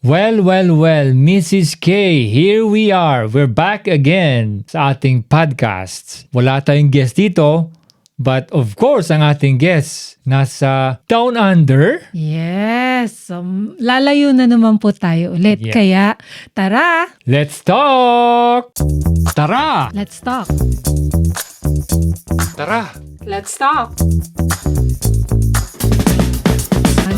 Well, Mrs. K, here we are. We're back again sa ating podcast. Wala tayong guest dito, but of course, ang ating guest nasa Down Under. Yes, lalayo na naman po tayo ulit. Yeah. Kaya, tara! Let's talk! Tara! Let's talk! Tara! Let's talk!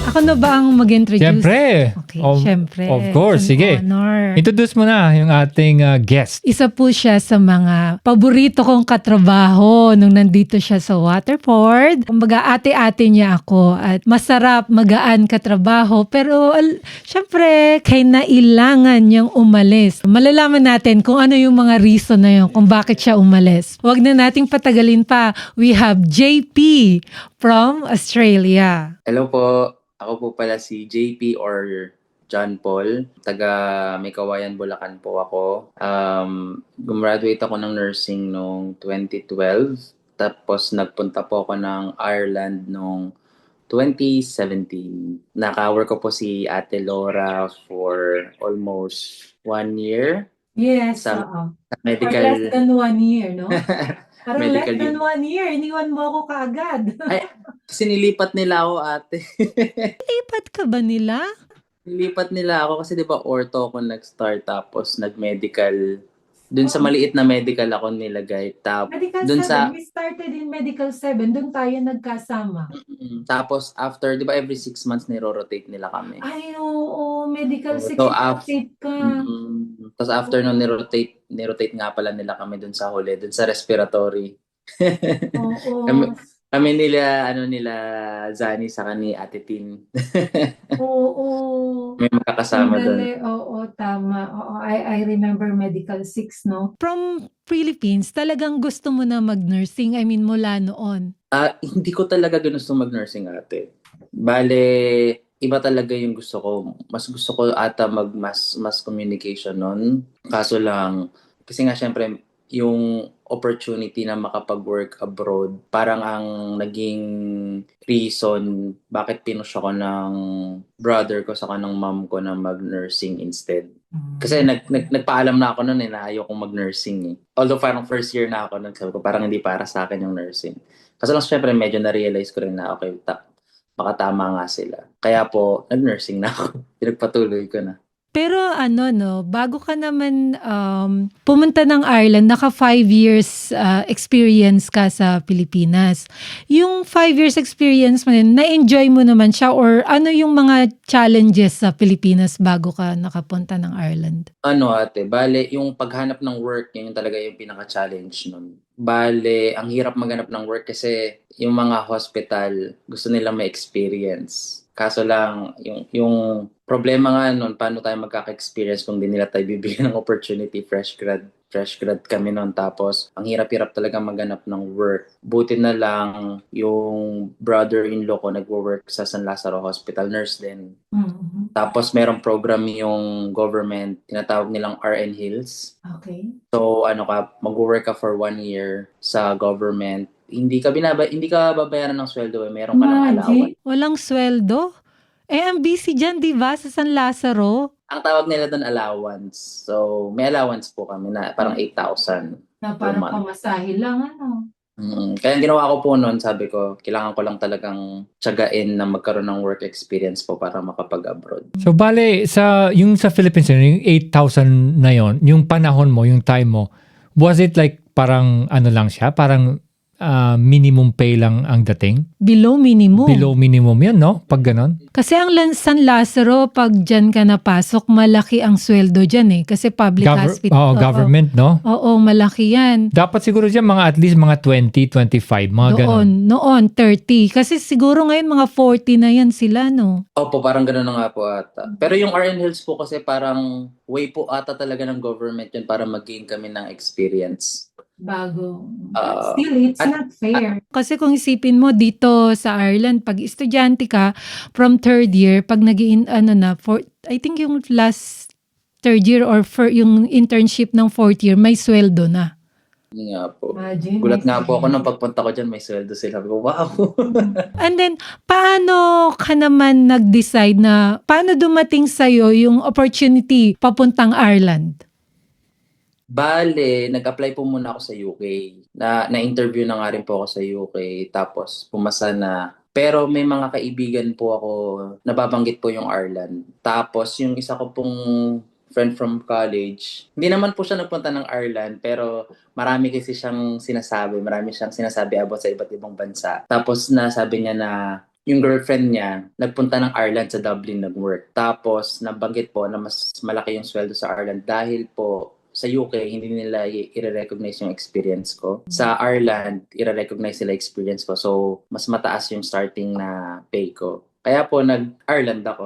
Ako na ba ang mag-introduce? Siyempre! Okay, siyempre. Of course, It's an sige. honor. Introduce mo na yung ating guest. Isa po siya sa mga paborito kong katrabaho nung nandito siya sa Waterford. Kumbaga ate-ate niya ako at masarap, magaan katrabaho. Pero syempre, kailangan niyang umalis. Malalaman natin kung ano yung mga reason na yun, kung bakit siya umalis. Huwag na nating patagalin pa. We have JP from Australia. Hello po. Ako po pala si JP or John Paul. Taga Mekawayan, Bulacan po ako. Gumraduate ako ng nursing noong 2012. Tapos nagpunta po ako ng Ireland noong 2017. Naka-work ko po si Ate Laura for almost 1 year. Yes, Sa oo. medical... For less than 1 year, no? Parang Medical less than 1 year, iniwan mo ako kaagad. Ay, sinilipat nila ako, ate. Lipat ka ba nila? Nilipat nila ako kasi 'di ba ortho ako nag-start tapos nag-medical. Doon sa maliit na medical ako nilagay. Medical Doon 7, we started in Medical 7, doon tayo nagkasama. Tapos after 'di ba every 6 months niro-rotate nila kami. Ay, oo, Medical 6, So, rotate ka. Tapos after nung nirotate nga pala nila kami doon sa huli, doon sa respiratory. Oo. Kami nila Zani sa ni Ate Tin. Oo. May makakasama doon. Oo, tama. Oo, I remember Medical 6, no? From Philippines, talagang gusto mo na mag-nursing? I mean, mula noon? Hindi ko talaga gusto mag-nursing, ate. Bale, iba talaga yung gusto ko. Mas gusto ko ata mass communication nun. Kaso lang, kasi nga syempre, yung opportunity na makapag-work abroad, parang ang naging reason bakit pinush ako ng brother ko saka ng mom ko na mag-nursing instead. Kasi nagpaalam na ako noon na ayaw kong mag-nursing eh. Although parang first year na ako, sabi ko parang hindi para sa akin yung nursing. Kasi lang syempre medyo na-realize ko rin na okay, baka tama nga sila. Kaya po, nag-nursing na ako. Pinagpatuloy ko na. Pero bago ka naman pumunta ng Ireland, naka 5 years experience ka sa Pilipinas. Yung 5 years experience mo na-enjoy mo naman siya or ano yung mga challenges sa Pilipinas bago ka nakapunta ng Ireland? Ate, bale, yung paghanap ng work, yun talaga yung pinaka-challenge nun. Bale, ang hirap maghanap ng work kasi yung mga hospital, gusto nila may experience. Kaso lang, yung problema nga nun, paano tayo magkaka-experience kung di nila tayo bibigyan ng opportunity, fresh grad kami nun. Tapos, ang hirap-hirap talaga maghanap ng work. Buti na lang, yung brother-in-law ko nagwo-work sa San Lazaro Hospital, nurse din. Mm-hmm. Tapos, merong program yung government, tinatawag nilang RN Hills. Okay. So, magwo-work ka for 1 year sa government. Hindi ka babayaran ng sweldo, meron ka ng allowance. Walang sweldo? Ang busy dyan, di ba, sa San Lazaro? Ang tawag nila doon allowance. So, may allowance po kami na parang 8,000 Na per parang month. pamasahe lang, Kaya ang ginawa ko po noon, sabi ko, kailangan ko lang talagang tiyagain na magkaroon ng work experience po para makapag-abroad. So bale, sa Philippines, yung 8,000 na yon, yung panahon mo, yung time mo, was it like parang lang siya? Parang minimum pay lang ang dating? Below minimum. Below minimum yun, no? Pag ganon? Kasi ang San Lazaro, pag dyan ka napasok, malaki ang sweldo dyan eh. Kasi public hospital. Government, no? Oo, malaki yan. Dapat siguro dyan at least mga 20, 25, mga ganon. Noon, 30. Kasi siguro ngayon mga 40 na yan sila, no? Opo, parang gano'n na nga po ata. Pero yung RN Hills po kasi parang way po ata talaga ng government yun para mag-gain kami ng experience. Bago. Still, it's not fair. Kasi kung isipin mo dito sa Ireland, pag estudyante ka, from third year, pag I think yung last third year or yung internship ng fourth year, may sweldo na. Yun nga po. Imagine, Gulat may nga po ako sweldo. nung pagpunta ko dyan, may sweldo sila. Sabi ko, wow! And then, paano ka naman nag-decide na, paano dumating sa'yo yung opportunity papuntang Ireland? Bale, nag-apply po muna ako sa UK. Na-interview na nga rin po ako sa UK. Tapos, pumasa na. Pero may mga kaibigan po ako, nababanggit po yung Ireland. Tapos, yung isa ko pong friend from college, hindi naman po siya nagpunta ng Ireland, pero marami kasi siyang sinasabi. Marami siyang sinasabi about sa iba't ibang bansa. Tapos, nasabi niya na yung girlfriend niya, nagpunta ng Ireland sa Dublin nag-work. Tapos, nabanggit po na mas malaki yung sweldo sa Ireland dahil po sa UK, hindi nila i-recognize yung experience ko. Sa Ireland, i-recognize nila experience ko. So, mas mataas yung starting na pay ko. Kaya po, nag-Ireland ako.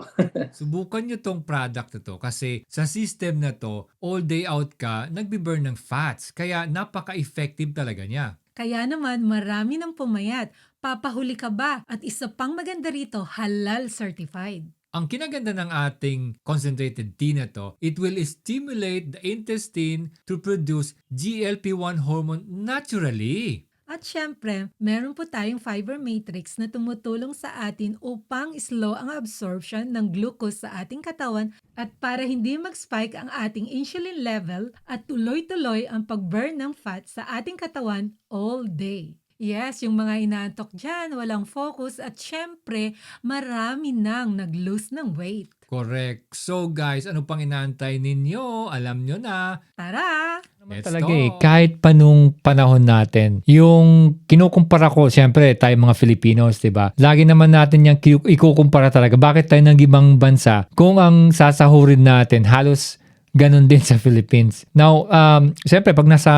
Subukan nyo tong product na to kasi sa system na to, all day out ka, nagbi-burn ng fats. Kaya napaka-effective talaga niya. Kaya naman, marami ng pumayat. Papahuli ka ba? At isa pang maganda rito, halal certified. Ang kinaganda ng ating concentrated tea na to, it will stimulate the intestine to produce GLP-1 hormone naturally. At syempre, meron po tayong fiber matrix na tumutulong sa atin upang slow ang absorption ng glucose sa ating katawan at para hindi mag-spike ang ating insulin level at tuloy-tuloy ang pag-burn ng fat sa ating katawan all day. Yes, yung mga inaantok dyan, walang focus at syempre, marami nang nag-lose ng weight. Correct. So guys, ano pang inaantay ninyo? Alam nyo na. Tara! Let's Talaga go. kahit pa nung panahon natin, yung kinukumpara ko, siyempre tayo mga Filipinos, 'di ba? Lagi naman natin yung ikukumpara talaga. Bakit tayo ng ibang bansa kung ang sasahurin natin halos ganun din sa Philippines. Now, siyempre pag nasa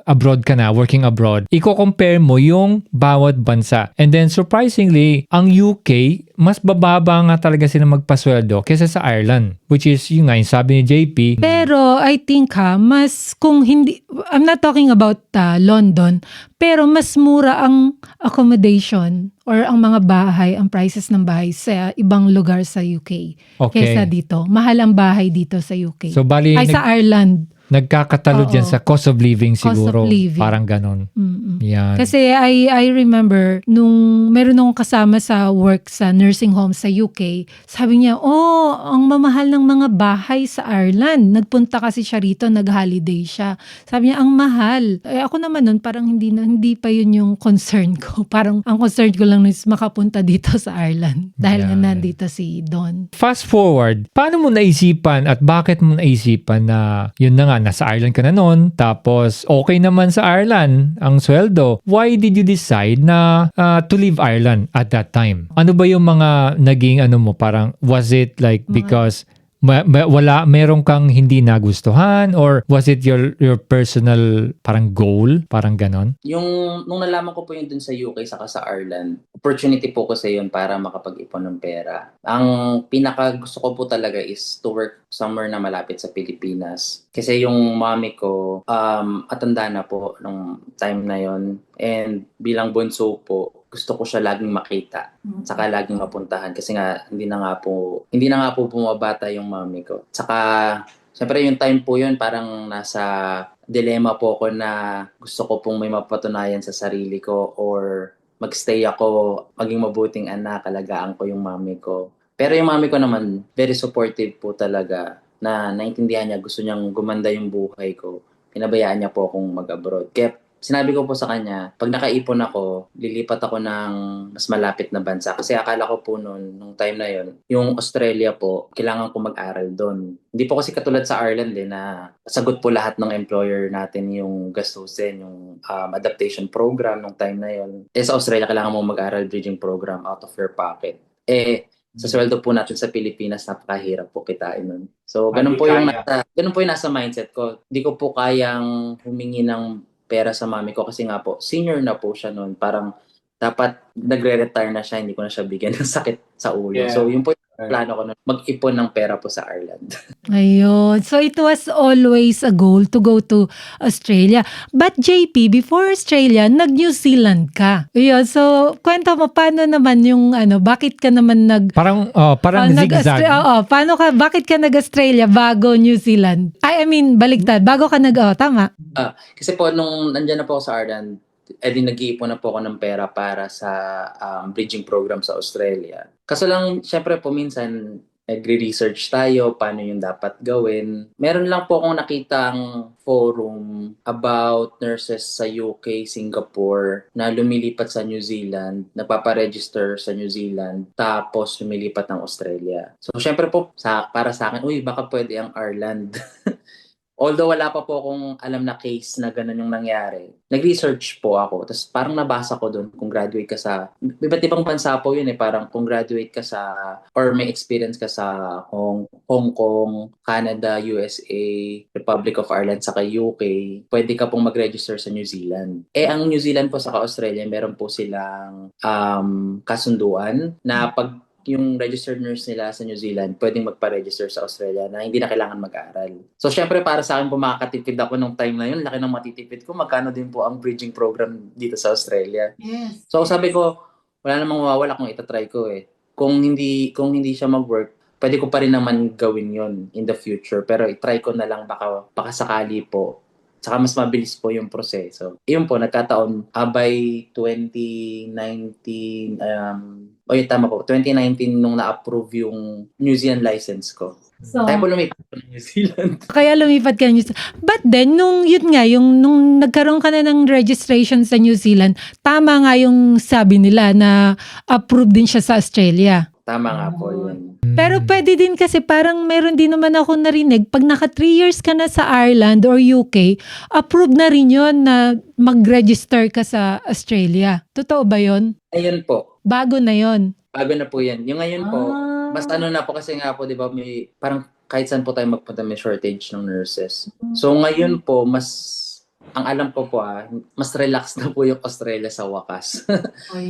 abroad ka na, working abroad, i-compare mo yung bawat bansa. And then surprisingly, ang UK, mas bababa nga talaga sila magpasweldo kaysa sa Ireland. Which is, yung nga, yung sabi ni JP, Pero I think mas kung hindi, I'm not talking about London, pero mas mura ang accommodation or ang mga bahay, ang prices ng bahay sa ibang lugar sa UK kaysa okay. dito. Mahal ang bahay dito sa UK. So, bali, Ay, sa Ireland. nagkakatalo Oo. dyan sa cost of living Cost of siguro. living. Parang ganon. Mm-mm. Yan. Kasi I remember nung meron akong kasama sa work sa nursing home sa UK, sabi niya, ang mamahal ng mga bahay sa Ireland. Nagpunta kasi siya rito, nag-holiday siya. Sabi niya, ang mahal. Ako naman nun, parang hindi pa yun yung concern ko. Parang ang concern ko lang is makapunta dito sa Ireland. Dahil nga Yan. nandito si Don. Fast forward, paano mo naisipan at bakit mo naisipan na yun na nga, nasa Ireland ka na noon, tapos okay naman sa Ireland ang sweldo. Why did you decide na to leave Ireland at that time? Ano ba yung mga naging mo, parang was it like because meron kang hindi nagustuhan or was it your personal parang goal, parang ganon? Nung nalaman ko po yun dun sa UK saka sa Ireland, opportunity po kasi yun para makapag-ipon ng pera. Ang pinaka gusto ko po talaga is to work somewhere na malapit sa Pilipinas. Kasi yung mommy ko, atanda na po nung time na yon. And bilang bunso po, gusto ko siya laging makita, saka laging mapuntahan kasi nga hindi na nga po bumabata yung mami ko. Saka syempre yung time po yun parang nasa dilemma po ako na gusto ko pong may mapatunayan sa sarili ko or magstay ako, maging mabuting anak, alagaan ko yung mami ko. Pero yung mami ko naman, very supportive po talaga na naintindihan niya, gusto niyang gumanda yung buhay ko. Pinabayaan niya po akong mag-abroad. Kaya sinabi ko po sa kanya, pag nakaipon ako, lilipat ako ng mas malapit na bansa. Kasi akala ko po noon, nung time na yon, yung Australia po, kailangan ko mag-aral doon. Hindi po kasi katulad sa Ireland na sagot po lahat ng employer natin yung gastusin, yung adaptation program nung time na yon. Sa Australia, kailangan mo mag-aral bridging program out of your pocket. Sa sweldo po natin sa Pilipinas, napakahirap po kitain nun. So, ganun po yung nasa mindset ko. Hindi ko po kayang humingi ng pera sa mami ko kasi nga po, senior na po siya noon. Parang dapat nagre-retire na siya, hindi ko na siya bigyan ng sakit sa ulo. Yeah. So, yun po yung plano ko nun, mag-ipon ng pera po sa Ireland. Ayun. So it was always a goal to go to Australia. But JP, before Australia, nag-New Zealand ka. Ayun. So kwento mo, paano naman yung bakit ka naman Parang zigzag. bakit ka nag-Australia bago New Zealand? I mean, baligtad. Bago ka tama. Kasi po, nung nandyan na po ako sa Ireland, di nag-iipon na po ako ng pera para sa bridging program sa Australia. Kaso lang, syempre po, minsan, nagre-research tayo, paano yung dapat gawin. Meron lang po akong nakitang forum about nurses sa UK, Singapore, na lumilipat sa New Zealand, nagpaparegister sa New Zealand, tapos lumilipat ng Australia. So, syempre po, para sa akin, baka pwede ang Ireland. Although wala pa po akong alam na case na ganun yung nangyari, nag-research po ako. Tapos parang nabasa ko doon kung graduate ka sa, iba't ibang bansa po yun parang kung graduate ka sa, or may experience ka sa Hong Kong, Canada, USA, Republic of Ireland, saka UK, pwede ka pong mag-register sa New Zealand. Ang New Zealand po saka Australia, meron po silang kasunduan na pag yung registered nurse nila sa New Zealand, pwedeng magpa-register sa Australia na hindi na kailangan mag-aaral. So, syempre, para sa akin po makakatipid ako nung time na yun, laki ng matitipid ko, magkano din po ang bridging program dito sa Australia. Yes. So, sabi ko, wala namang mawawala kung itatry ko Kung hindi siya mag-work, pwede ko pa rin naman gawin yon in the future. Pero itry ko na lang baka sakali po. Saka mas mabilis po yung proseso. Iyon po, nagkataon, by 2019, tama po, 2019 nung na-approve yung New Zealand license ko. So, Tayo po lumipat po ng New Zealand. kaya lumipat ka ng New Zealand. But then, nung nagkaroon ka na ng registration sa New Zealand, tama nga yung sabi nila na approve din siya sa Australia. Tama nga po yun. Pero pwede din kasi parang meron din naman ako narinig, pag naka 3 years ka na sa Ireland or UK, approve na rin yun na mag-register ka sa Australia. Totoo ba yun? Ayun po. Bago na yun. Bago na po yan. Yung ngayon po, mas na po kasi nga po, di ba, may parang kahit saan po tayo magpunta may shortage ng nurses. So ngayon po, ang alam ko po mas relax na po yung Australia sa wakas.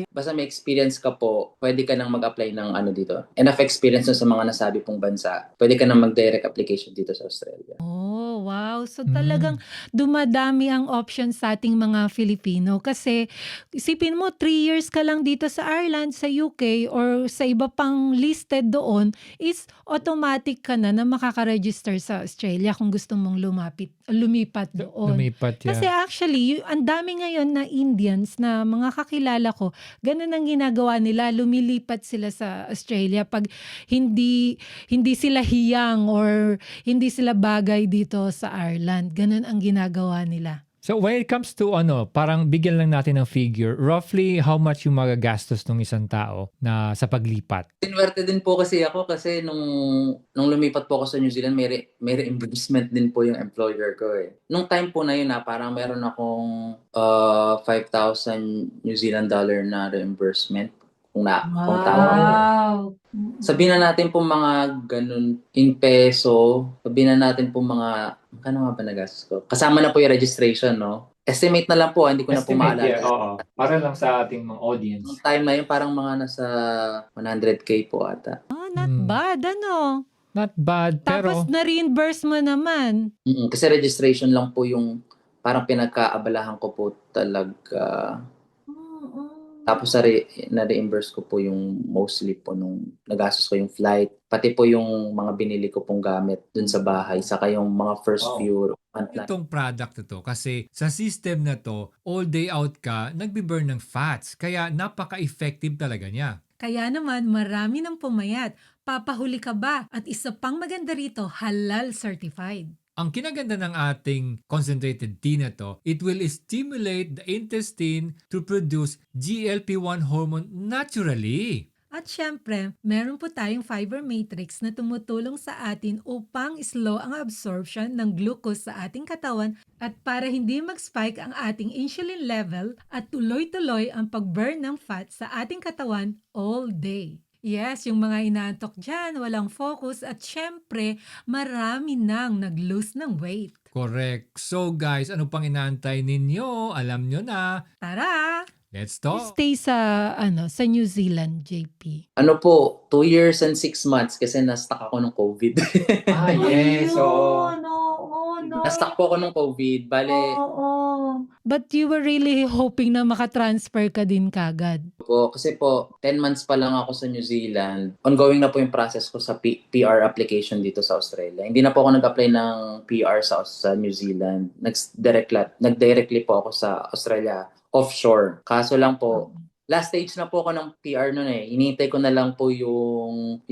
Basta may experience ka po, pwede ka nang mag-apply ng dito. Enough experience sa mga nasabi pong bansa, pwede ka nang mag-direct application dito sa Australia. Oh, wow. So talagang dumadami ang options sa ating mga Filipino. Kasi isipin mo, 3 years ka lang dito sa Ireland, sa UK, or sa iba pang listed doon, is automatic ka na makaka-register sa Australia kung gusto mong lumipat doon. Lumipat, yeah. Kasi actually, ang dami ngayon na Indians na mga kakilala ko, ganun ang ginagawa nila, lumilipat sila sa Australia pag hindi sila hiyang or hindi sila bagay dito sa Ireland. Ganun ang ginagawa nila. So when it comes to parang bigyan lang natin ng figure, roughly how much yung magagastos ng isang tao na sa paglipat? Sinwerte din po kasi ako kasi nung lumipat po ako sa New Zealand, may reimbursement din po yung employer ko Nung time po na yun parang meron akong 5,000 New Zealand dollar na reimbursement kung tawag. Sabihin na natin po mga ganun in peso, sabihin na natin po mga, kano nga ba nagastos ko? Kasama na po yung registration, no? Estimate na lang po, hindi ko na po maalala. Oo. Para lang sa ating mga audience. Nung time na yun, parang mga nasa 100K po ata. Oh, not bad, Not bad, pero Tapos na-reimburse mo naman. Kasi registration lang po yung parang pinagkaabalahan ko po talaga. Tapos na-reimburse ko po yung mostly po nung nagastos ko yung flight. Pati po yung mga binili ko pong gamit dun sa bahay. Saka yung mga first few month na. itong product na to kasi sa system na to, all day out ka, nagbi-burn ng fats. Kaya napaka-effective talaga niya. Kaya naman, marami ng pumayat. Papahuli ka ba? At isa pang maganda rito, halal certified. Ang kinaganda ng ating concentrated tea na to, it will stimulate the intestine to produce GLP-1 hormone naturally. At syempre, meron po tayong fiber matrix na tumutulong sa atin upang slow ang absorption ng glucose sa ating katawan at para hindi mag-spike ang ating insulin level at tuloy-tuloy ang pag-burn ng fat sa ating katawan all day. Yes, yung mga inaantok dyan, walang focus at syempre, marami nang nag-lose ng weight. Correct. So guys, ano pang inaantay ninyo? Alam nyo na. Tara! Let's talk. Stay sa New Zealand, JP. Ano po, 2 years and 6 months kasi na-stuck ako ng COVID. Yes. So, Oo, no. Na-stuck po ako ng COVID. Bale, Oo. But you were really hoping na makatransfer ka din kagad. kasi po, 10 months pa lang ako sa New Zealand. Ongoing na po yung process ko sa PR application dito sa Australia. Hindi na po ako nag-apply ng PR sa New Zealand. Nag-directly po ako sa Australia offshore. Kaso lang po, last stage na po ako ng PR noon eh. Hinihintay ko na lang po yung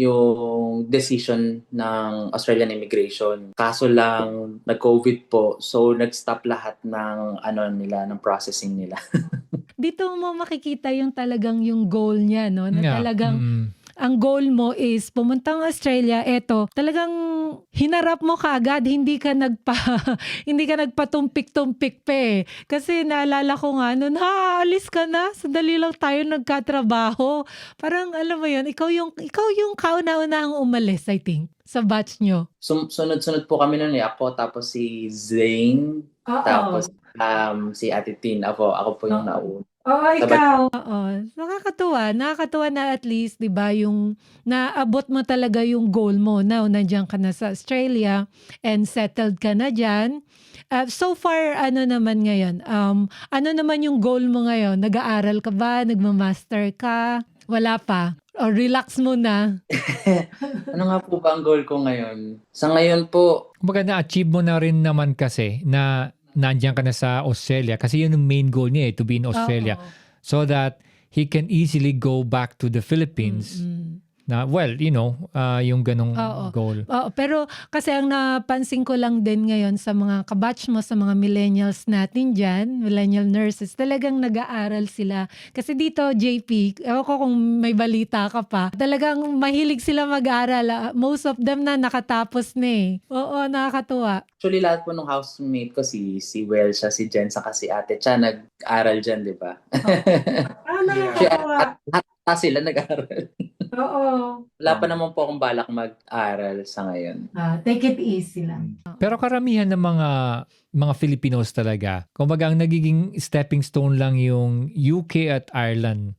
decision ng Australian Immigration. Kaso lang, nag-COVID po. So, nag-stop lahat ng ng processing nila. Dito mo makikita yung talagang yung goal niya, no? Na yeah. talagang ang goal mo is pumunta ng Australia, eto, talagang hinarap mo kaagad, hindi ka nagpatumpik-tumpik pa eh. Kasi naalala ko nga noon, alis ka na, sandali lang tayo nagkatrabaho. Parang alam mo yun, ikaw yung kauna-unahang umalis, I think, sa batch nyo. Sunod-sunod po kami nun eh. Ako, tapos si Zane, tapos si Ate Tin. Ako po yung nauna. Oo, ikaw. Oo. Nakakatuwa na at least, 'di ba, yung naabot mo talaga yung goal mo. Now, nandiyan ka na sa Australia and settled ka na diyan. So far, ano naman ngayon? Ano naman yung goal mo ngayon? Nag-aaral ka ba? Nagma-master ka? Wala pa? O relax muna? Ano nga po ba ang goal ko ngayon? Sa ngayon po, Kumbaga na-achieve mo na rin naman kasi na nandiyan ka na sa Australia kasi yun yung main goal niya to be in Australia. Oo. So that he can easily go back to the Philippines. Na, yung ganong Oo. goal. Oo, pero kasi ang napansin ko lang din ngayon sa mga kabatch mo, sa mga millennials natin dyan, millennial nurses, talagang nag-aaral sila. Kasi dito, JP, ewan ko kung may balita ka pa, talagang mahilig sila mag-aaral. Most of them na nakatapos na eh. Oo, nakakatuwa. actually lahat po ng housemate ko, si Well siya, si Jen, saka si Ate Cha, nag-aral dyan, di ba? Nakakatuwa. At sila nag-aral. Oo. Wala pa naman po akong balak mag-aral sa ngayon. Take it easy lang. Pero karamihan ng mga Filipinos talaga, kumbaga ang nagiging stepping stone lang yung UK at Ireland.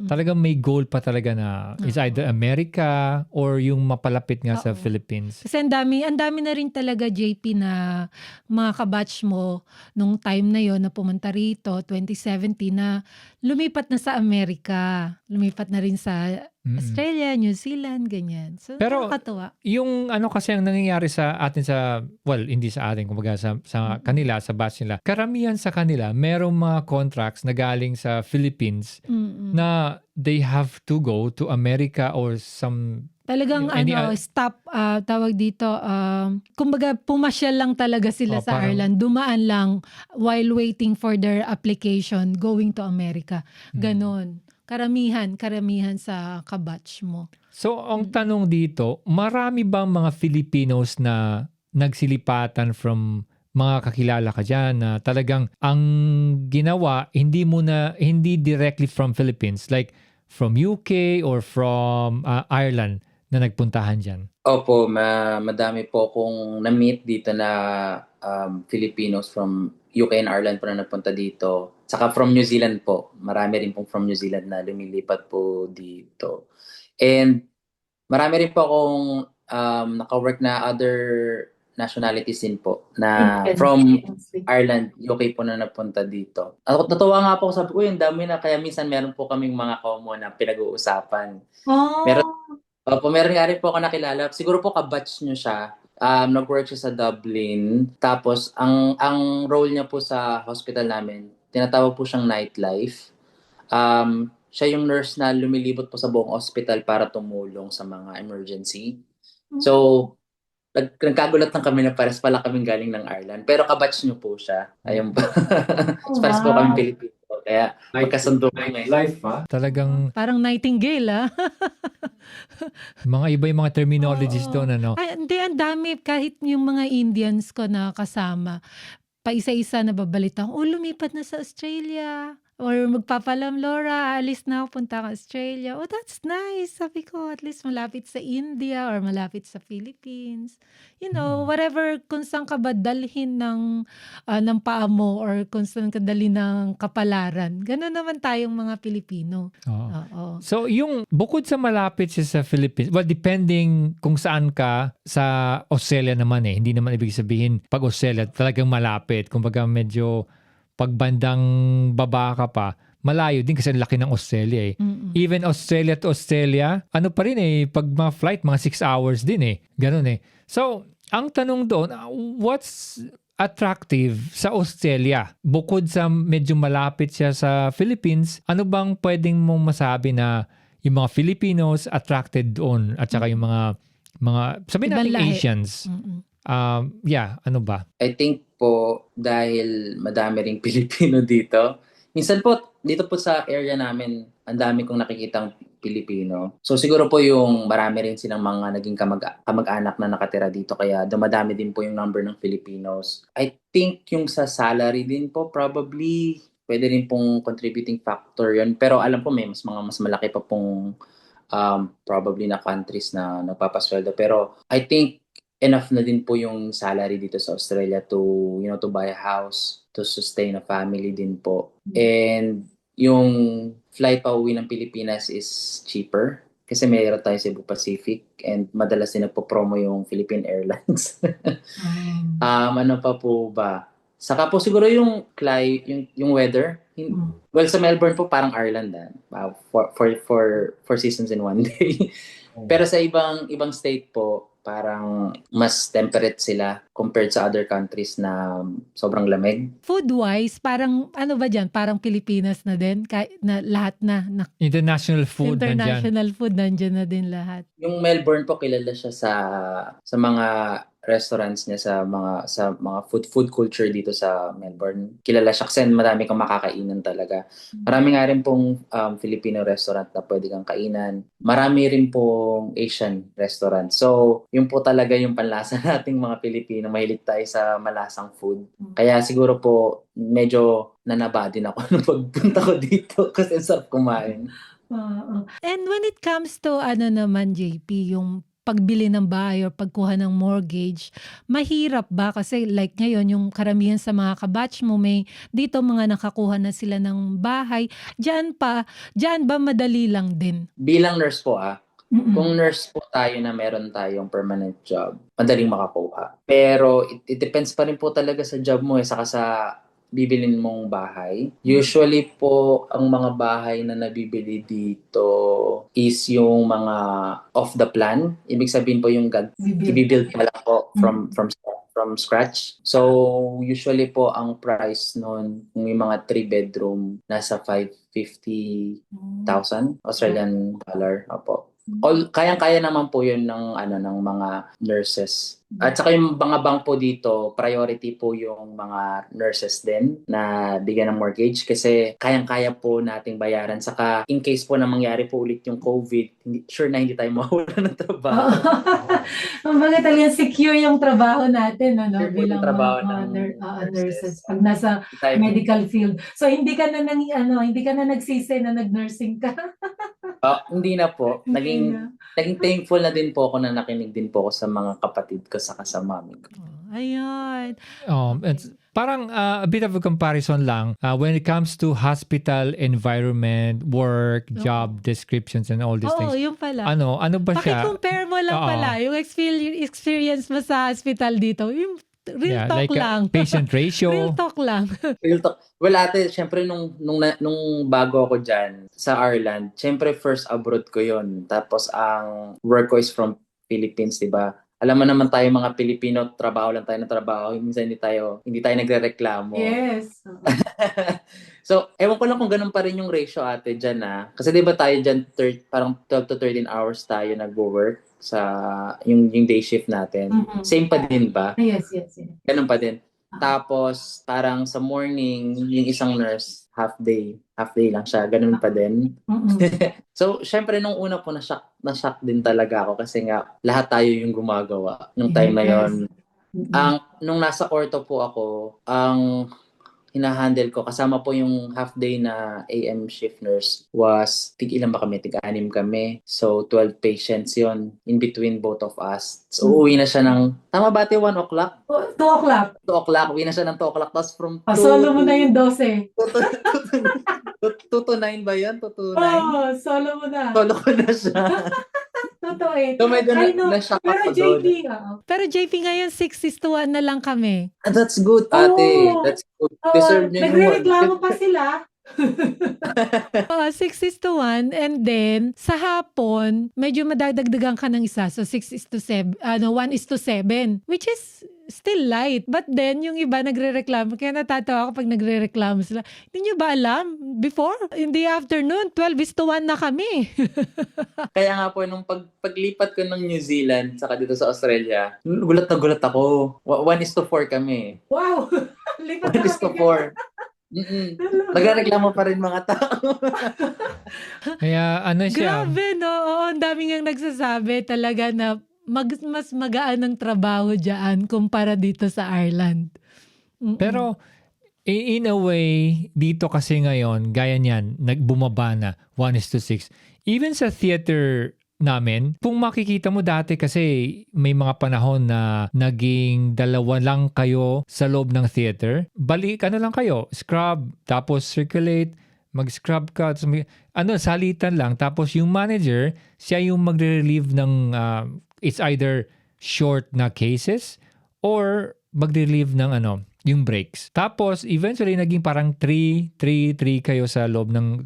Talagang may goal pa talaga na is either America or yung mapalapit nga sa Philippines. Kasi ang dami na rin talaga, JP, na mga kabatch mo nung time na yon na pumunta rito, 2017, na lumipat na sa Amerika. Lumipat na rin sa Australia, New Zealand, ganyan. So, Pero, nakakatuwa. Yung kasi ang nangyayari sa atin hindi sa atin, kumbaga sa kanila, sa batch nila, karamihan sa kanila, merong mga contracts na galing sa Philippines na they have to go to America or some... Talagang stop, tawag dito, kumbaga pumasyal lang talaga sila sa Ireland, dumaan lang while waiting for their application going to America. Ganon. Karamihan sa kabatch mo. So, ang tanong dito, marami bang mga Filipinos na nagsilipatan from mga kakilala ka dyan na talagang ang ginawa, hindi directly from Philippines, like from UK or from Ireland na nagpuntahan dyan? Opo, madami po akong na-meet dito na Filipinos from UK and Ireland po na nagpunta dito. Saka from New Zealand po. Marami rin pong from New Zealand na lumilipat po dito. And marami rin po akong naka-work na other nationalities din po na from Ireland, UK po na napunta dito. Totoo nga po ako, sabi ko, yung dami na, kaya minsan meron po kaming mga common na pinag-uusapan. Meron nga rin po ako nakilala. Siguro po kabatch nyo siya. Nag-work siya sa Dublin. Tapos, ang role niya po sa hospital namin, tinatawag po siyang nightlife. Siya yung nurse na lumilibot po sa buong hospital para tumulong sa mga emergency. So, nagkagulat lang kami na pares pala kaming galing ng Ireland. Pero kabatch nyo po siya. Ayun po. Pares po kami Pilipino. Kaya magkasundo kami. Life, ha? Talagang Parang Nightingale, mga iba yung mga terminologies doon, ano? Ay, hindi, ang dami. Kahit yung mga Indians ko na kasama, pa isa-isa na babalita, lumipat na sa Australia. Or magpapalam, Laura, aalis na ako, punta ka Australia. Oh, that's nice. Sabi ko, at least malapit sa India or malapit sa Philippines. You know, whatever, kung saan ka ba dalhin ng paa mo or kung saan ka dalhin ng kapalaran. Ganun naman tayong mga Pilipino. Oo. Oo. So, yung bukod sa malapit siya sa Philippines, well, depending kung saan ka sa Australia naman hindi naman ibig sabihin pag Australia talagang malapit. Kumbaga medyo pagbandang baba ka pa, malayo din kasi ang laki ng Australia Mm-mm. Even Australia to Australia, ano pa rin pag mga flight, mga 6 hours din Ganun So, ang tanong doon, what's attractive sa Australia? Bukod sa medyo malapit siya sa Philippines, ano bang pwedeng mong masabi na yung mga Filipinos attracted doon at saka yung mga sabihin Ibang natin lahi. Asians? Mm-mm. Ano ba? I think po, dahil madami ring Pilipino dito, minsan po, dito po sa area namin, ang dami kong nakikitang Pilipino. So siguro po yung marami rin silang mga naging kamag-anak na nakatira dito, kaya dumadami din po yung number ng Filipinos. I think yung sa salary din po, probably, pwede rin pong contributing factor yun. Pero alam ko may mas malaki pa pong probably na countries na nagpapasweldo. Pero I think enough na din po yung salary dito sa Australia to, to buy a house, to sustain a family din po. And yung flight pa uwi ng Pilipinas is cheaper kasi mayroon tayo Cebu Pacific and madalas din nagpo-promo yung Philippine Airlines. Ano pa po ba? Saka po siguro yung weather. Well, sa Melbourne po parang Ireland for seasons in one day. Pero sa ibang state po, parang mas temperate sila compared sa other countries na sobrang lamig. Food-wise, parang ano ba dyan? Parang Pilipinas na din? Na lahat na International food nandyan. international food, nandyan na din lahat. Yung Melbourne po kilala siya sa mga restaurants niya, sa mga food culture dito sa Melbourne. Kilala siya kasi madami kang makakainan talaga. Marami nga rin pong Filipino restaurant na pwede kang kainan. Marami rin pong Asian restaurant. So, yun po talaga yung panlasa nating mga Pilipino. Mahilig tayo sa malasang food. Kaya siguro po medyo nanaba din ako nung pagpunta ko dito kasi sarap kumain. And when it comes to naman, JP, yung pagbili ng bahay or pagkuha ng mortgage, mahirap ba? Kasi like ngayon, yung karamihan sa mga kabatch mo, may dito mga nakakuha na sila ng bahay. Diyan ba madali lang din? Bilang nurse po kung nurse po tayo na meron tayong permanent job, madaling makakuha. Pero it depends pa rin po talaga sa job mo saka sa bibilin mong bahay. Usually po, ang mga bahay na nabibili dito is yung mga off the plan. Ibig sabihin po yung i-build pa lang po from scratch. So, usually po, ang price nun, yung mga 3-bedroom, nasa 550,000 Australian dollar. Opo. Kayang-kaya naman po yun ng mga nurses. At saka yung mga bank po dito, priority po yung mga nurses din na bigyan ng mortgage kasi kayang-kaya po nating bayaran. Saka in case po na mangyari po ulit yung COVID, sure na hindi tayo mawala ng trabaho. Kumbaga talagang secure yung trabaho natin, Sure po bilang yung trabaho mga ng nurses pag nasa medical field. So hindi ka na nagsisi na nag-nursing ka. Hindi na po. Naging thankful na din po ako na nakinig din po ako sa mga kapatid ko saka sa mami ko. Ayun. It's parang a bit of a comparison lang when it comes to hospital environment, work, job descriptions and all these things. Yun pala. Ano ba siya? Paki-compare mo lang pala yung experience mo sa hospital dito. Yung real talk like lang. Patient ratio. Real talk lang. Real talk. Well, ate, syempre nung bago ako dyan sa Ireland, syempre first abroad ko yon. Tapos ang work ko is from Philippines, di ba? Alam mo naman tayo mga Pilipino, trabaho lang tayo ng trabaho. Minsan hindi tayo nagrereklamo. Yes. So, ewan ko lang kung ganun pa rin yung ratio ate dyan Kasi di ba tayo dyan, parang 12 to 13 hours tayo nag-work sa yung day shift natin. Mm-hmm. Same pa din ba? Yes. Ganun pa din. Tapos, parang sa morning, yung isang nurse, half day lang siya. Ganun pa din. So, syempre, nung una po, na-shock din talaga ako kasi nga, lahat tayo yung gumagawa nung time na yon. Nung nasa ortho po ako, hinahandle ko, kasama po yung half day na AM shift nurse was, ilan ba kami? Tig-anim kami. So, 12 patients yon in between both of us. So, uwi na siya ng, tama ba 1 o'clock? 2 o'clock. 2 o'clock, uwi na siya ng 2 o'clock. Tapos from 2 Solo mo na yung 12. 2 to 9 ba yan? 2 to 9? Solo mo na. Solo ko na siya. Totoo eh. So, medyo I know. na-shock Pero ako JP, doon. Pero JP ngayon 6:1 na lang kami. That's good, ate. Oo. That's good. Deserve niya yung Nagre-reklamo pa sila. 6:1 and then sa hapon medyo madadagdagan ka ng isa, so 6:7, 1:7, which is still light, but then yung iba nagrereklamo, kaya natatawa ako pag nagrereklamo sila. Hindi nyo ba alam before in the afternoon 12:1 na kami? Kaya nga po, nung paglipat ko ng New Zealand, saka dito sa Australia, gulat na gulat ako. 1:4 kami. Wow. Lipat 1:4. Nagreklamo pa rin mga tao. Kaya ano siya, Grabe, no? Oo, ang dami ngang nagsasabi talaga na mas magaan ang trabaho dyan kumpara dito sa Ireland. pero in a way, dito kasi ngayon, gaya niyan, nagbumaba na 1:6. Even sa theater namin, kung makikita mo dati kasi may mga panahon na naging 2 lang kayo sa loob ng theater. Balik, lang kayo, scrub, tapos circulate, mag-scrub ka, tapos salitan lang. Tapos yung manager, siya yung magre-relieve ng, it's either short na cases or magre-relieve ng yung breaks. Tapos eventually naging parang 3 kayo sa loob ng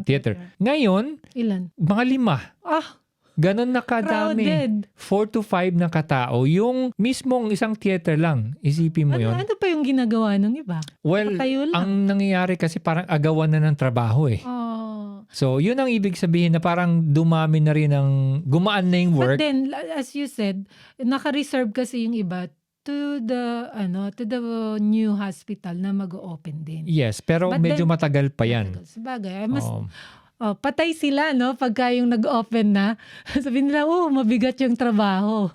theater. Ngayon, Ilan? mga 5. Ganon na kadami. Crowded. 4 to 5 na katao. Yung mismong isang theater lang. Isipin mo yun. Ano pa yung ginagawa ng iba? Well, Patayo lang. ang nangyayari kasi parang agawan na ng trabaho eh. So, yun ang ibig sabihin na parang dumami na rin gumaan na yung work. But then, as you said, naka-reserve kasi yung iba to the new hospital na mag-open din. Yes, pero But medyo then, matagal pa yan. Sabagay, patay sila, no? Pagka yung nag-open na, sabihin nila, mabigat yung trabaho.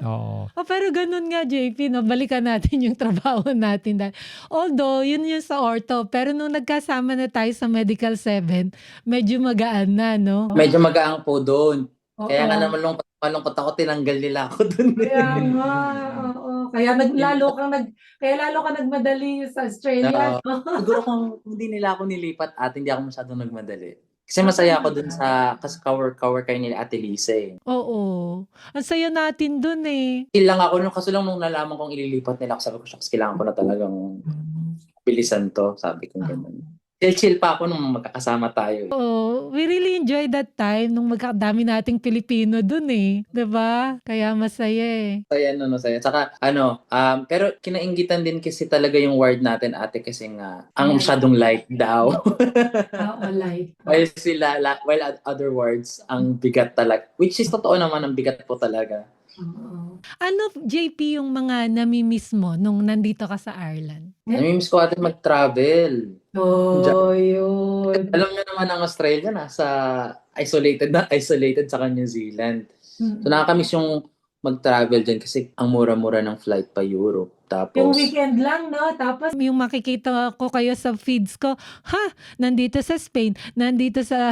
Oo. Pero ganun nga, JP, no? Balikan natin yung trabaho natin. Although, yun yung sa ortho, pero nung nagkasama na tayo sa Medical 7, medyo magaan na, no? Medyo magaang po doon. Kaya nga Oo. naman malungkot ako, tinanggal nila ako doon. Kaya nga, oo. Kaya lalo ka nagmadali sa Australia. Siguro kung hindi nila ako nilipat at hindi ako masyadong nagmadali. Kasi masaya ako dun kasi cover kayo nila Ate Lisa eh. Oo. Ang saya natin dun eh. Lang ako, kaso lang nung nalaman kong ililipat nila ako, sabi ko, shucks, kailangan ko na talagang bilisan to. Sabi ko ganun. Chill pa ako nung magkakasama tayo. We really enjoy that time nung magkadami nating Pilipino dun eh. 'Di ba? Kaya masaya eh. Saya. Saka pero kinainggitan din kasi talaga yung ward natin, ate, kasi nga ang masyadong light daw. Oo, light. While other wards, ang bigat talaga. Which is totoo naman, ang bigat po talaga. Ano, JP, yung mga namimiss mo nung nandito ka sa Ireland? Namimiss ko ate mag-travel. Yun. Alam niyo naman ang Australia nasa isolated sa New Zealand. So nakakamiss yung mag-travel dyan kasi ang mura-mura ng flight pa Europe. Tapos Yung weekend lang, no? Tapos yung makikita ko kayo sa feeds ko, nandito sa Spain, nandito sa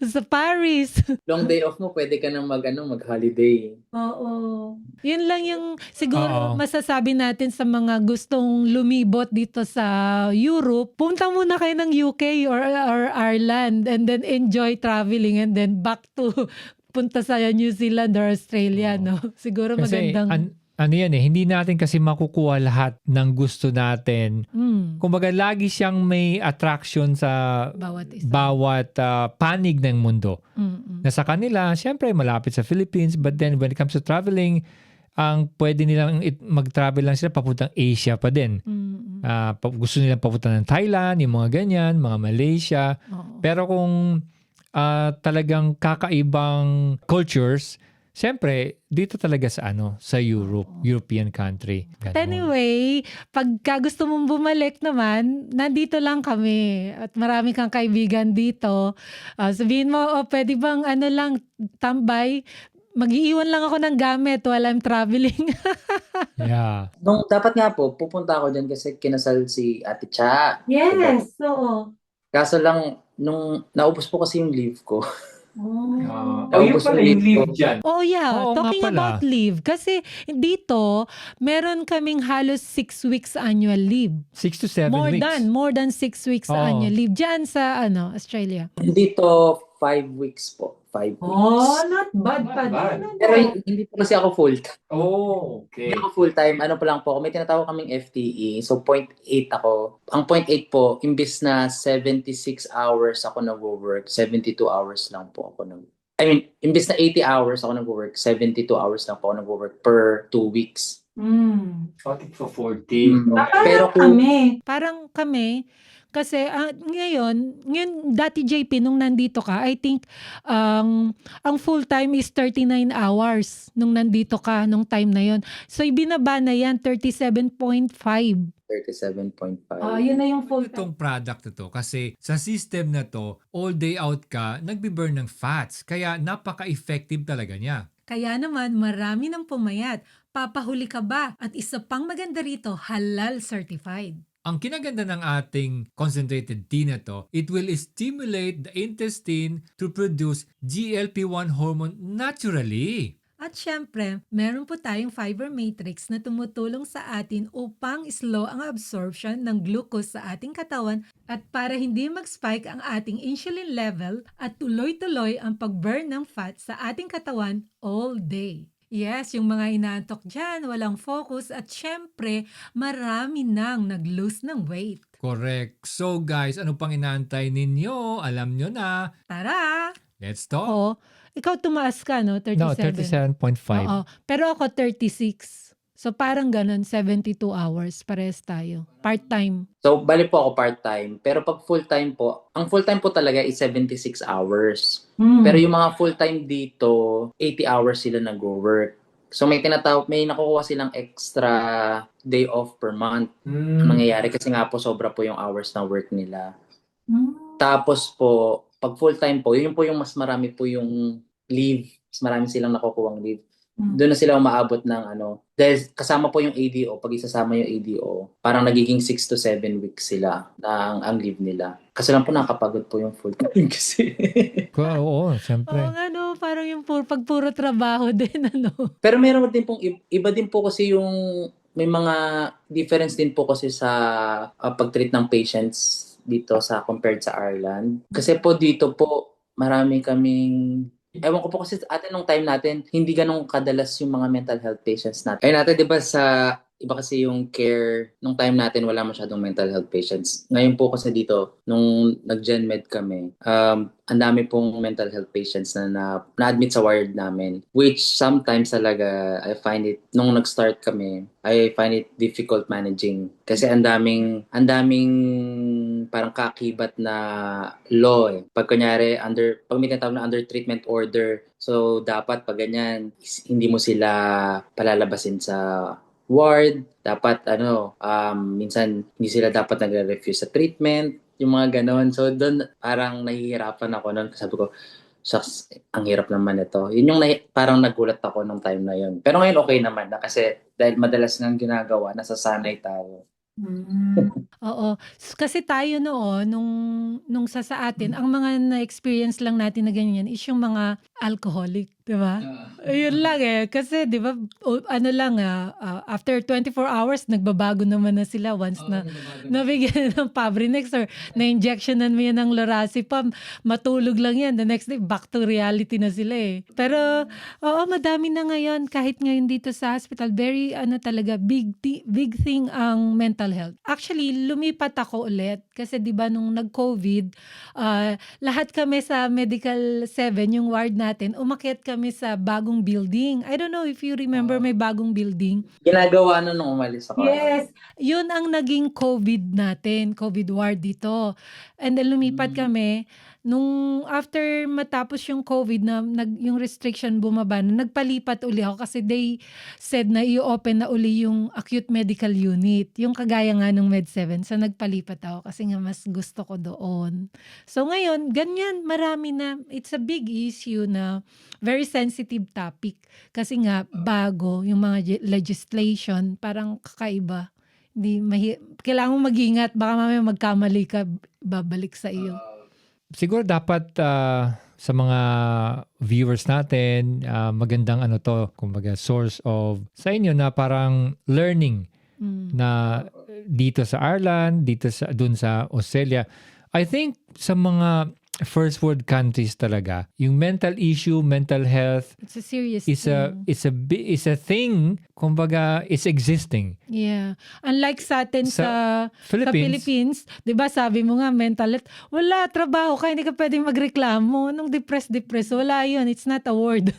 sa Paris. long day off mo, pwede ka nang mag-holiday. Oo. Yun lang yung siguro masasabi natin sa mga gustong lumibot dito sa Europe. Punta muna kayo ng UK or Ireland and then enjoy traveling and then back to punta sa New Zealand or Australia, no? Siguro Kasi magandang hindi natin kasi makukuha lahat ng gusto natin. Kumbaga lagi siyang may attraction sa bawat panig ng mundo. Na sa kanila, syempre malapit sa Philippines, but then when it comes to traveling, ang pwede nilang mag-travel lang sila papuntang Asia pa din. Gusto nilang papunta ng Thailand, yung mga ganyan, mga Malaysia. Pero kung talagang kakaibang cultures, siyempre, dito talaga sa European country. Ganun. Anyway, pagka gusto mong bumalik naman, nandito lang kami. At marami kang kaibigan dito. Sabihin mo, pwede bang tambay? Mag-iiwan lang ako ng gamit while I'm traveling. Yeah. Nung dapat nga po, pupunta ako dyan kasi kinasal si Ate Cha. Yes, oo. Kaso lang, nung naubos po kasi yung leave ko. Oh. Naubos yung leave ko. dyan. Oh yeah, Oo nga talking pala. about leave. Kasi dito, meron kaming halos 6 weeks annual leave. 6 to 7 weeks. More than 6 weeks Oo. annual leave. Diyan sa Australia. Dito, 5 weeks po. 5 weeks. not bad pa din. Pero hindi po kasi ako full-time. Oh, okay. Hindi ako full-time. Ano pa lang po ako. May tinatawag kaming FTE. So, 0.8 ako. Ang 0.8 po, imbis na 76 hours ako nag-work, 72 hours lang po ako imbis na 80 hours ako nag-work, 72 hours lang po ako nag-work per 2 weeks. Bakit for 40? Pero kung Parang kami, kasi ngayon, dati JP, nung nandito ka, I think ang full time is 39 hours nung nandito ka, nung time na yon. So, ibinaba na yan, 37.5. 37.5. Yun na yung full time. Itong product na to kasi sa system na to, all day out ka, nagbi-burn ng fats. Kaya napaka-effective talaga niya. Kaya naman, marami ng pumayat. Papahuli ka ba? At isa pang maganda rito, halal certified. Ang kinaganda ng ating concentrated tea na to, it will stimulate the intestine to produce GLP-1 hormone naturally. At syempre, meron po tayong fiber matrix na tumutulong sa atin upang slow ang absorption ng glucose sa ating katawan at para hindi mag-spike ang ating insulin level at tuloy-tuloy ang pag-burn ng fat sa ating katawan all day. Yes, yung mga inaantok dyan, walang focus at syempre, marami nang nag-lose ng weight. Correct. So guys, ano pang inaantay ninyo? Alam nyo na. Tara! Let's talk. Oo. Ikaw tumaas ka, no? 37. No, 37.5. Oo. Pero ako 36. So parang ganun, 72 hours. Pares tayo. Part-time. So, bali po ako part-time. Pero pag full-time po, ang full-time po talaga is 76 hours. Pero yung mga full-time dito, 80 hours sila nag-work. So, may nakukuha silang extra day off per month. Ang nangyayari kasi nga po, sobra po yung hours na work nila. Tapos po, pag full-time po, yun po yung mas marami po yung leave. Mas marami silang nakukuhang leave. Doon na sila umaabot ng dahil kasama po yung ADO, pag isasama yung ADO, parang nagiging 6 to 7 weeks sila na ang leave nila. Kasi lang po nakakapagod po yung full time kasi. Oo, siyempre. Oo nga, no? Parang yung pag puro trabaho din, Pero meron din pong, iba din po kasi yung, may mga difference din po kasi sa pag-treat ng patients dito sa compared sa Ireland. Kasi po dito po, marami kaming ewan ko po kasi atin nung time natin, hindi ganun kadalas yung mga mental health patients natin. Ayun natin, di ba iba kasi yung care, nung time natin wala masyadong mental health patients. Ngayon po kasi dito, nung nag-gen med kami, ang dami pong mental health patients na na-admit sa ward namin. Which sometimes talaga, I find it, nung nag-start kami, I find it difficult managing. Kasi ang daming parang kakibat na law eh. Pag kunyari, pag may tinatawag na under treatment order, so dapat pag ganyan, hindi mo sila palalabasin sa ward, dapat minsan hindi sila dapat nagre-refuse sa treatment, yung mga ganon. So doon parang nahihirapan ako noon. Sabi ko, shucks, ang hirap naman ito. Yun yung parang nagulat ako nung time na yun. Pero ngayon okay naman na kasi dahil madalas nang ginagawa, nasasanay tayo. Oo. Kasi tayo noon, nung sa atin, ang mga na-experience lang natin na ganyan is yung mga alcoholic, di ba? Yun lang eh. Kasi di ba, after 24 hours, nagbabago naman na sila once na nabigyan ng Pabrinex or na-injectionan mo yan ng Lorazepam, matulog lang yan. The next day, back to reality na sila eh. Pero, oo, madami na ngayon. Kahit ngayon dito sa hospital, very, talaga, big thing ang mental health. Actually, lumipat ako ulit. Kasi di ba nung nag-COVID, lahat kami sa Medical 7, yung ward natin, umakyat kami sa bagong building. I don't know if you remember may bagong building. Ginagawa na nung umalis ako. Yes. Yun ang naging COVID natin, COVID ward dito. And then lumipat kami. Nung after matapos yung COVID na yung restriction bumaba, nagpalipat uli ako kasi they said na i-open na uli yung acute medical unit. Yung kagaya nga nung Med7. So nagpalipat ako kasi nga mas gusto ko doon. So ngayon, ganyan, marami na. It's a big issue na very sensitive topic. Kasi nga, bago yung mga legislation, parang kakaiba. Kailangan mo mag-ingat, baka mamaya magkamali ka, babalik sa iyo. Siguro dapat sa mga viewers natin, magandang kumbaga source of sa inyo na parang learning na dito sa Ireland, dun sa Australia. I think sa mga first world countries talaga, yung mental issue, mental health It's a serious is thing. is a thing, kumbaga is existing. Yeah. Unlike sa atin Sa sa Philippines, Philippines, 'di ba sabi mo nga mental health, wala trabaho ka, hindi ka pwedeng magreklamo. Nung depressed, wala 'yun. It's not a word.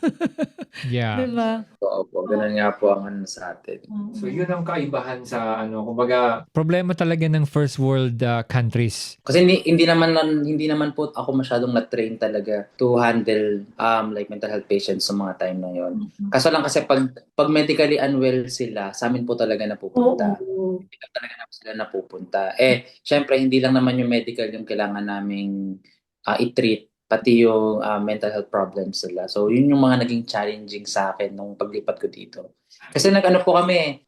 yeah. 'Di ba? Opo, ganun nga po ang sa atin. So yun ang kaibahan sa kumbaga problema talaga ng first world countries. Kasi hindi naman po ako masyadong na-train talaga to handle like mental health patients sa mga time na yon. Kaso lang kasi pag medically unwell sila, sa amin po talaga napupunta. Hindi lang talaga naman sila napupunta. Syempre hindi lang naman yung medical yung kailangan naming i-treat, pati yung mental health problems nila. So yun yung mga naging challenging sa akin nung paglipat ko dito. Kasi po kami,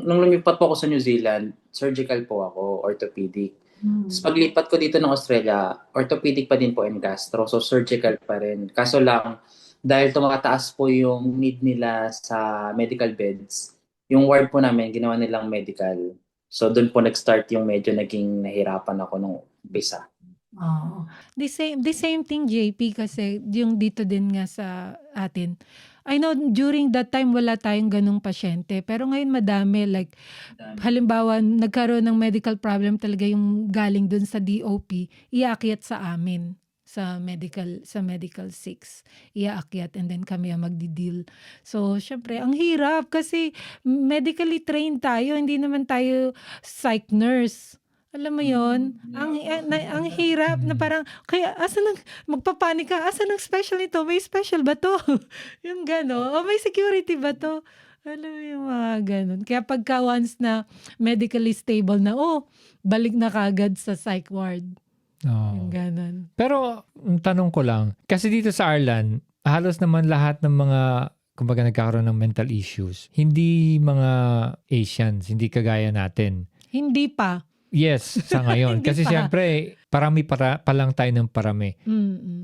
nung lumipat po ako sa New Zealand, surgical po ako, orthopedic. Tapos paglipat ko dito ng Australia, orthopedic pa din po and gastro, so surgical pa rin. Kaso lang, dahil tumataas po yung need nila sa medical beds, yung ward po namin, ginawa nilang medical. So doon po nag-start yung medyo naging nahirapan ako nung umpisa. Oh. The same thing, JP, kasi yung dito din nga sa atin. I know during that time wala tayong ganung pasyente, pero ngayon madami, like halimbawa nagkaroon ng medical problem talaga yung galing dun sa DOP, iaakyat sa amin sa medical 6. Iaakyat and then kami ang magdi-deal. So syempre ang hirap kasi medically trained tayo, hindi naman tayo psych nurse. Alam mo yon, ang hirap na parang, kaya magpapanik ka, asa ng special nito? May special ba to? Yung gano'n. O may security ba to? Alam mo yung mga gano'n. Kaya pagka once na medically stable na, balik na kagad sa psych ward. Yung gano'n. Pero, ang tanong ko lang, kasi dito sa Ireland, halos naman lahat ng mga kumbaga nagkakaroon ng mental issues, hindi mga Asians, hindi kagaya natin. Hindi pa. Yes, sa ngayon. Hindi Kasi pa. siyempre, parami pa lang tayo ng parami.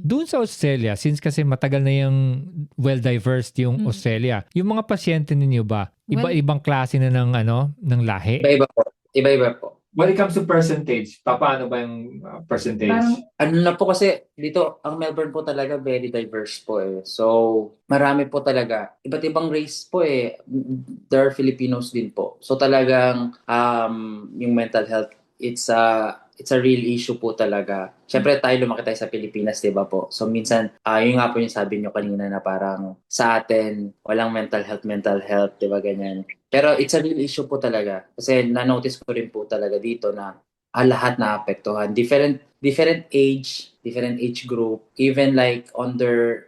Doon sa Australia, since kasi matagal na yung well-diverse yung Australia, yung mga pasyente ninyo ba, iba-ibang klase na ng lahi? Iba-iba po. Iba-iba po. When it comes to percentage, paano ba yung percentage? Na po kasi dito, ang Melbourne po talaga very diverse po eh. So, marami po talaga. Iba't ibang race po eh. There are Filipinos din po. So talagang yung mental health, it's a real issue po talaga. Siyempre tayo lumaki tayo sa Pilipinas, di ba po? So minsan, yun nga po yung sabi nyo kanina na parang sa atin, walang mental health, di ba ganyan. Pero it's a real issue po talaga. Kasi na-notice ko rin po talaga dito na lahat na apektuhan. Different age group. Even like under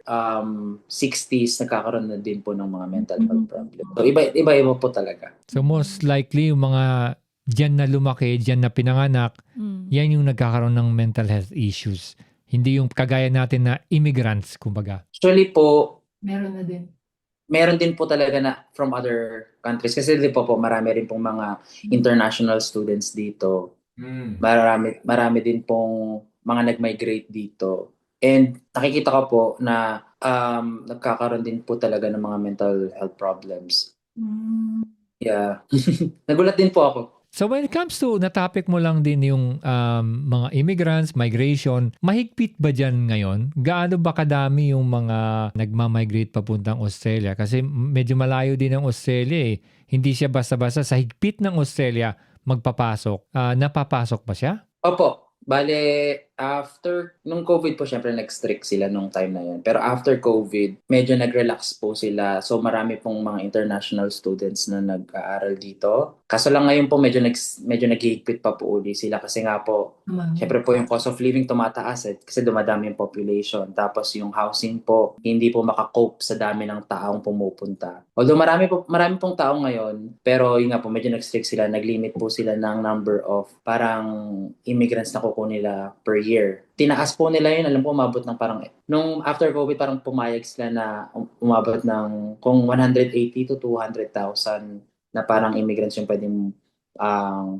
60s, nagkakaroon na din po ng mga mental health problem. So iba-iba po talaga. So most likely, yung mga diyan na lumaki, diyan na pinanganak, yan yung nagkakaroon ng mental health issues. Hindi yung kagaya natin na immigrants, kumbaga. Actually po, Meron din po talaga na from other countries. Kasi di po marami rin pong mga international students dito. Marami din pong mga nag-migrate dito. And nakikita ko po na nagkakaroon din po talaga ng mga mental health problems. Yeah. Nagulat din po ako. So when it comes to, na-topic mo lang din yung mga immigrants, migration, mahigpit ba dyan ngayon? Gaano ba kadami yung mga nagmamigrate papuntang Australia? Kasi medyo malayo din ang Australia eh. Hindi siya basta-basta sa higpit ng Australia magpapasok. Napapasok ba siya? Opo. Bale, nung COVID po, syempre nag-strict sila nung time na yun. Pero after COVID, medyo nag-relax po sila. So marami pong mga international students na nag-aaral dito. Kaso lang ngayon po, medyo naghihigpit pa po uli sila kasi nga po, syempre po yung cost of living tumataas kasi dumadami yung population. Tapos yung housing po, hindi po makakope sa dami ng taong pumupunta. Although marami pong tao ngayon, pero yun nga po, medyo nag-strict sila. Nag-limit po sila ng number of parang immigrants na kukunin nila per year. Tinaas po nila yun, alam ko umabot ng parang, nung after COVID parang pumayag sila na umabot ng kung 180 to 200,000 na parang immigrants yung pwedeng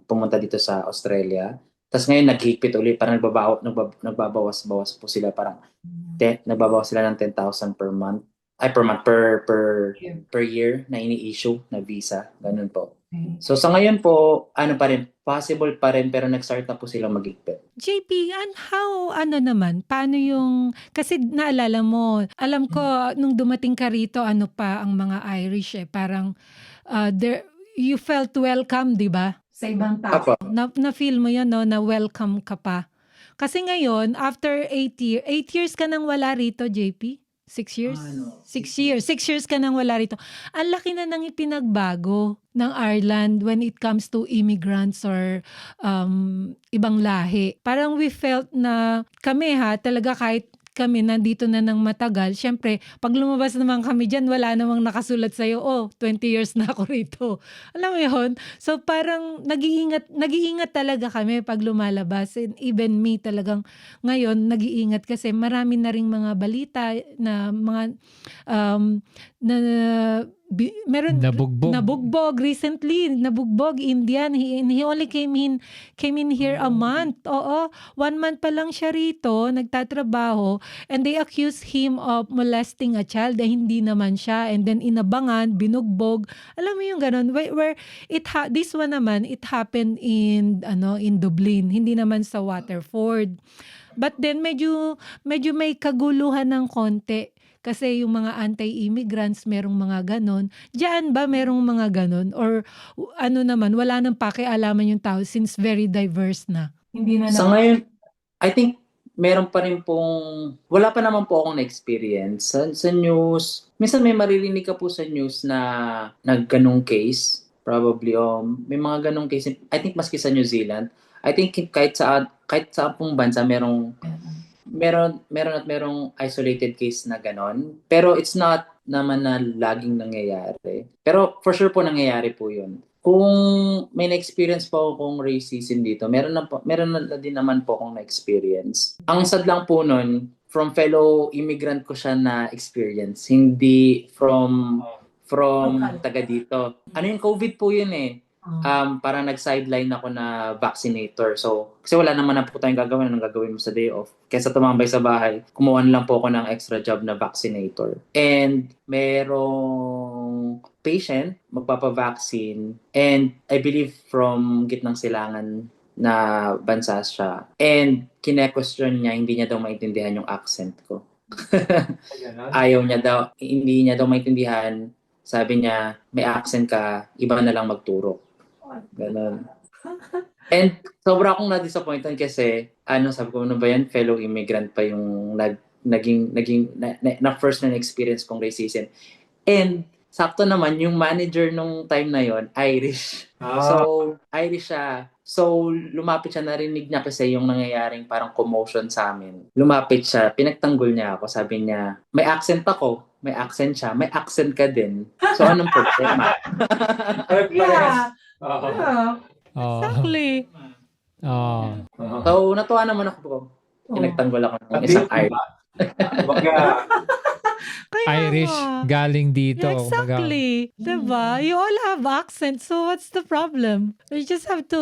pumunta dito sa Australia. Tapos ngayon naghihigpit ulit, parang nagbabawas-bawas po sila, parang nagbabawas sila ng 10,000 per month. Per year na ini-issue na visa. Ganun po. So sa ngayon po, possible pa rin pero nag-start na po silang mag-higpit. JP, paano yung, kasi naalala mo, alam ko, nung dumating ka rito, pa ang mga Irish parang, you felt welcome, di ba? Sa ibang tao. Na-feel mo yun, no, na welcome ka pa. Kasi ngayon, after 8 years ka nang wala rito, JP? 6 years? 6 years. 6 years ka nang wala rito. Ang laki na nang ipinagbago ng Ireland when it comes to immigrants or ibang lahi. Parang we felt na kami talaga kahit kami nandito na ng matagal, syempre, pag lumabas naman kami dyan, wala namang nakasulat sa'yo, 20 years na ako rito. Alam mo yun? So parang nag-iingat talaga kami pag lumalabas. And even me talagang ngayon, nag-iingat kasi marami na ring mga balita na mga meron nabugbog recently, Indian. He only came in here a month. 1 month pa lang siya rito, nagtatrabaho, and they accused him of molesting a child na hindi naman siya, and then inabangan, binugbog. Alam mo yung ganun, where this one naman, it happened in Dublin, hindi naman sa Waterford. But then medyo may kaguluhan ng konti. Kasi yung mga anti-immigrants, merong mga ganon. Diyan ba merong mga ganon? Or naman, wala nang pakialaman yung tao since very diverse na? Hindi na sa ngayon, I think meron pa rin pong, wala pa naman po akong na-experience. Sa news, minsan may maririnig ka po sa news na nagganong case. Probably, may mga ganong case. I think maski sa New Zealand. I think kahit sa pong bansa, meron isolated case na ganon. Pero it's not naman na laging nangyayari. Pero for sure po nangyayari po yun. Kung may na-experience po akong racism dito, meron na din naman po akong na-experience. Ang sad lang po nun, from fellow immigrant ko siya na-experience. Hindi from taga dito. Yung COVID po yun eh. Parang nag-sideline ako na vaccinator. So, kasi wala naman na po tayong gagawin. Anong gagawin mo sa day off? Kesa tumambay sa bahay, kumuha na lang po ako ng extra job na vaccinator. And merong patient, magpapavaccine. And I believe from gitnang silangan na bansa siya. And kine-question niya, hindi niya daw maintindihan yung accent ko. Hindi niya daw maintindihan. Sabi niya, may accent ka, iba na lang magturo. Ganon. And sobra akong na-disappointed kasi, sabi ko, ano ba yan? Fellow immigrant pa yung naging first na experience kong racism. And sakto naman, yung manager nung time na yon Irish. So, Irish siya. So, lumapit siya, narinig niya kasi yung nangyayaring parang commotion sa amin. Lumapit siya, pinagtanggol niya ako. Sabi niya, may accent ako. May accent siya. May accent ka din. So, anong problema? Yeah. Exactly. So, natuwa naman ako. Pinagtanggol ako ng isang Irish. Irish galing dito. Exactly. Diba? You all have accents, so what's the problem? You just have to,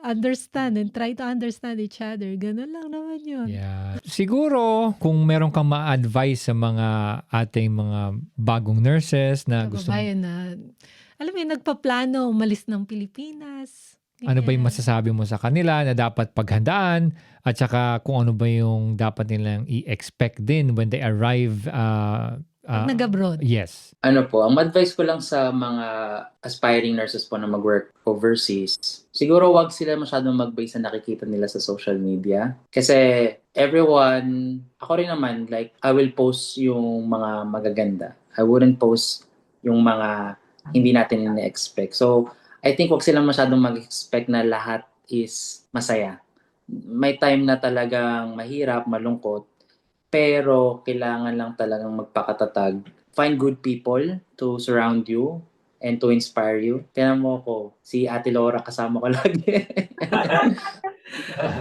understand and try to understand each other. Ganun lang naman yun. Yeah. Siguro, kung meron kang ma-advise sa mga ating mga bagong nurses na gusto na, alam mo yun, nagpaplano, umalis ng Pilipinas. Ano ba yung masasabi mo sa kanila na dapat paghandaan at saka kung ano ba yung dapat nilang i-expect din when they arrive Nag-abroad. Yes. Ano po, ang advice ko lang sa mga aspiring nurses po na mag-work overseas, siguro wag sila masyadong mag-base sa nakikita nila sa social media. Kasi everyone, ako rin naman, like, I will post yung mga magaganda. I wouldn't post yung mga hindi natin ina-expect. So, I think wag silang masyadong mag-expect na lahat is masaya. May time na talagang mahirap, malungkot, pero kailangan lang talagang magpakatatag. Find good people to surround you and to inspire you. Tingnan mo ko, si Ate Laura kasama ko lagi.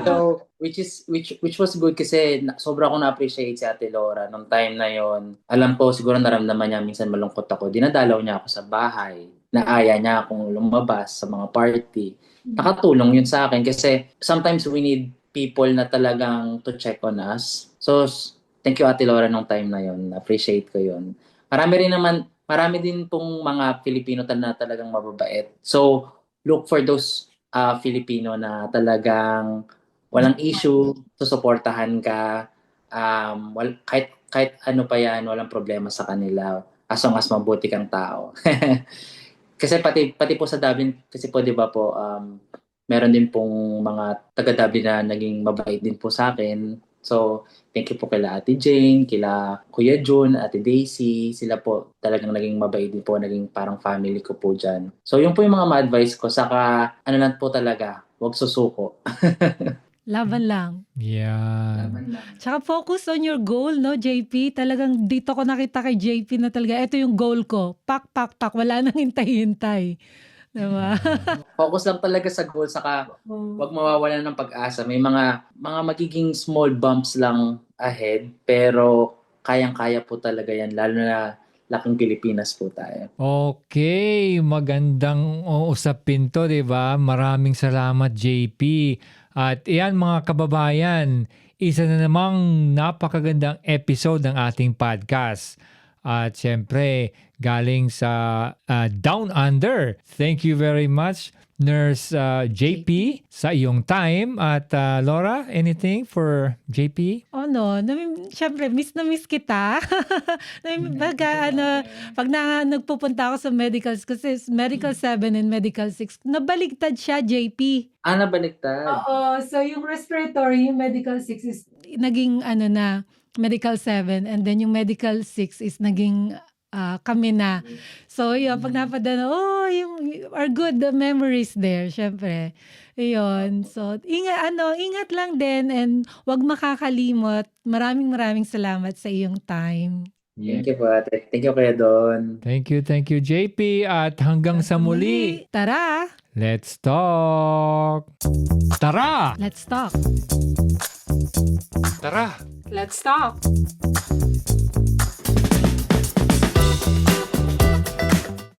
So, which was good kasi sobra ko na-appreciate si Ate Laura nung time na yon. Alam ko siguro naramdaman niya minsan malungkot ako. Dinadalaw niya ako sa bahay. Naaya niya akong lumabas sa mga party. Nakatulong yun sa akin kasi sometimes we need people na talagang to check on us. So, thank you Ate Laura nung time na yon. Appreciate ko yon. Marami din pong mga Filipino na talagang mababait. So, look for those Filipino na talagang walang issue, susuportahan ka. Kahit ano pa yan, walang problema sa kanila. As long as mabuti kang tao. Kasi pati po sa Dublin, kasi po 'di ba po, meron din pong mga taga Dublin na naging mabait din po sa akin. So, thank you po kila Ate Jane, kila Kuya June, Ate Daisy. Sila po talagang naging mabait din po, naging parang family ko po dyan. So, yun po yung mga ma-advise ko. Saka, ano lang po talaga, huwag susuko. Laban lang. Yeah. Tsaka focus on your goal, no, JP? Talagang dito ko nakita kay JP na talaga, ito yung goal ko. Pak, pak, pak. Wala nang hintay-hintay. Diba? Focus lang talaga sa goal. Saka, huwag mawawalan ng pag-asa. May mga magiging small bumps lang ahead. Pero, kayang-kaya po talaga yan. Lalo na laking Pilipinas po tayo. Okay, magandang usapin to, 'di ba? Maraming salamat JP. At iyan mga kababayan, isa na namang napakagandang episode ng ating podcast. At syempre, galing sa Down Under. Thank you very much, Nurse JP, sa iyong time. At Laura, anything for JP? Syempre, miss na miss kita. Pag nagpupunta ako sa medicals, kasi Medical 7 and Medical 6, nabaligtad siya, JP. Nabaliktad. Oo, so yung respiratory, yung Medical 6 is naging Medical 7, and then yung Medical 6 is naging kami na. So, yun, pag napadala, are good the memories there, syempre. Yun. So, ingat lang din and wag makakalimot. Maraming salamat sa iyong time. Thank you po, ate. Thank you Kuya Don. Thank you JP. At hanggang sa muli, Tara! let's talk! Tara! Let's talk! Tara! Let's talk!